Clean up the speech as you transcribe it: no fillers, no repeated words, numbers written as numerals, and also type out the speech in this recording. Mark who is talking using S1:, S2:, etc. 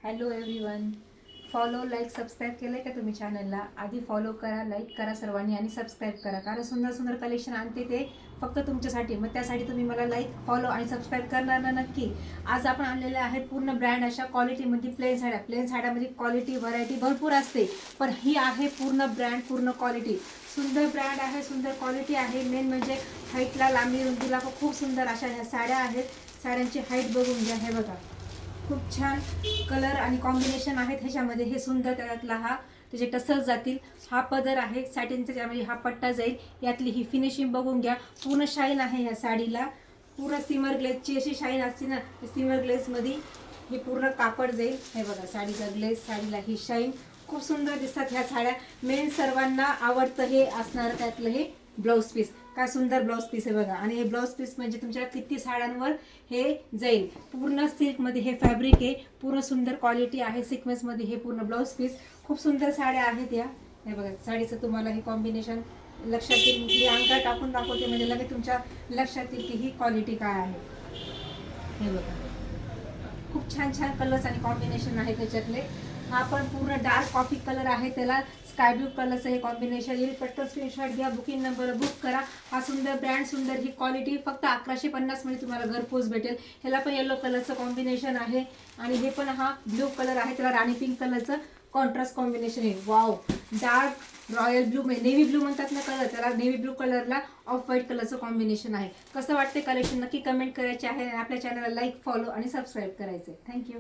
S1: Hello everyone. Follow like subscribe केलं आहे का तुम्ही चॅनलला? आधी फॉलो करा, लाईक करा सर्वांनी आणि सबस्क्राईब करा, कारण सुंदर सुंदर कलेक्शन आणते ते फक्त तुमच्यासाठी. मग त्यासाठी तुम्ही मला लाईक, फॉलो आणि सबस्क्राईब करणार ना नक्की. आज आपण आणलेले आहेत पूर्ण ब्रँड अशा क्वालिटीमध्ये प्लेन साड्या. प्लेन साड्यामध्ये क्वालिटी व्हरायटी भरपूर असते, पण ही आहे पूर्ण ब्रँड, पूर्ण क्वालिटी. सुंदर ब्रँड आहे, सुंदर क्वालिटी आहे. मेन म्हणजे हाईटला, लांबी रुंदीला खूप सुंदर अशा ह्या साड्या आहेत. साड्यांची हाईट बघून घ्या, हे बघा खूप छान कलर आणि कॉम्बिनेशन आहेत ह्याच्यामध्ये. हे सुंदर त्यातला हा त्याचे टसल जातील. हा पदर आहे सॅटिनचा, त्यामध्ये हा पट्टा जाईल. यातली ही फिनिशिंग बघून घ्या, पूर्ण शाईन आहे ह्या साडीला. पूर्ण सिमर ग्लेजची अशी शाईन असते ना, सिमर ग्लेजमध्ये हे पूर्ण कापड जाईल. हे बघा साडीचा ग्लेज, साडीला ही शाईन. खूप सुंदर दिसतात ह्या साड्या. मेन सर्वांना आवडतं हे असणार त्यातलं हे ब्लाऊज पीस. काय सुंदर ब्लाऊज पीस आहे बघा. आणि हे ब्लाऊज पीस म्हणजे तुमच्या किती साड्यांवर हे जाईल. पूर्ण सिल्कमध्ये हे फॅब्रिक आहे, पूर्ण सुंदर क्वालिटी आहे. सिक्वेन्समध्ये हे पूर्ण ब्लाऊज पीस. खूप सुंदर साड्या आहेत या. हे बघा साडीचं तुम्हाला हे कॉम्बिनेशन लक्षात येईल. मी अंगावर टाकून दाखवते म्हणजे लगेच तुमच्या लक्षात येईल की ही क्वालिटी काय आहे. हे बघा खूप छान छान कलर्स आणि कॉम्बिनेशन आहे त्याच्यातले. हा पण पूर्ण डार्क कॉफी कलर आहे, त्याला स्काय ब्लू कलरचं हे कॉम्बिनेशन येईल. पटकन स्क्रीनशॉट घ्या, बुकिंग नंबर बुक करा. हा सुंदर ब्रँड, सुंदर ही क्वालिटी फक्त 1150 मध्ये तुम्हाला घरपोच भेटेल. ह्याला पण येलो कलरचं कॉम्बिनेशन आहे आणि हे पण हा ब्लू कलर आहे, त्याला राणी पिंक कलरचं कॉन्ट्रास्ट कॉम्बिनेशन आहे. Wow, dark royal blue, navy blue म्हणतात ना कलर, त्याला नेव्ही ब्लू कलरला ऑफ व्हाईट कलरचं कॉम्बिनेशन आहे. कसं वाटते कलेक्शन नक्की कमेंट करायचे आहे. आपल्या चॅनलला लाईक, फॉलो आणि सबस्क्राईब करायचे. थँक्यू.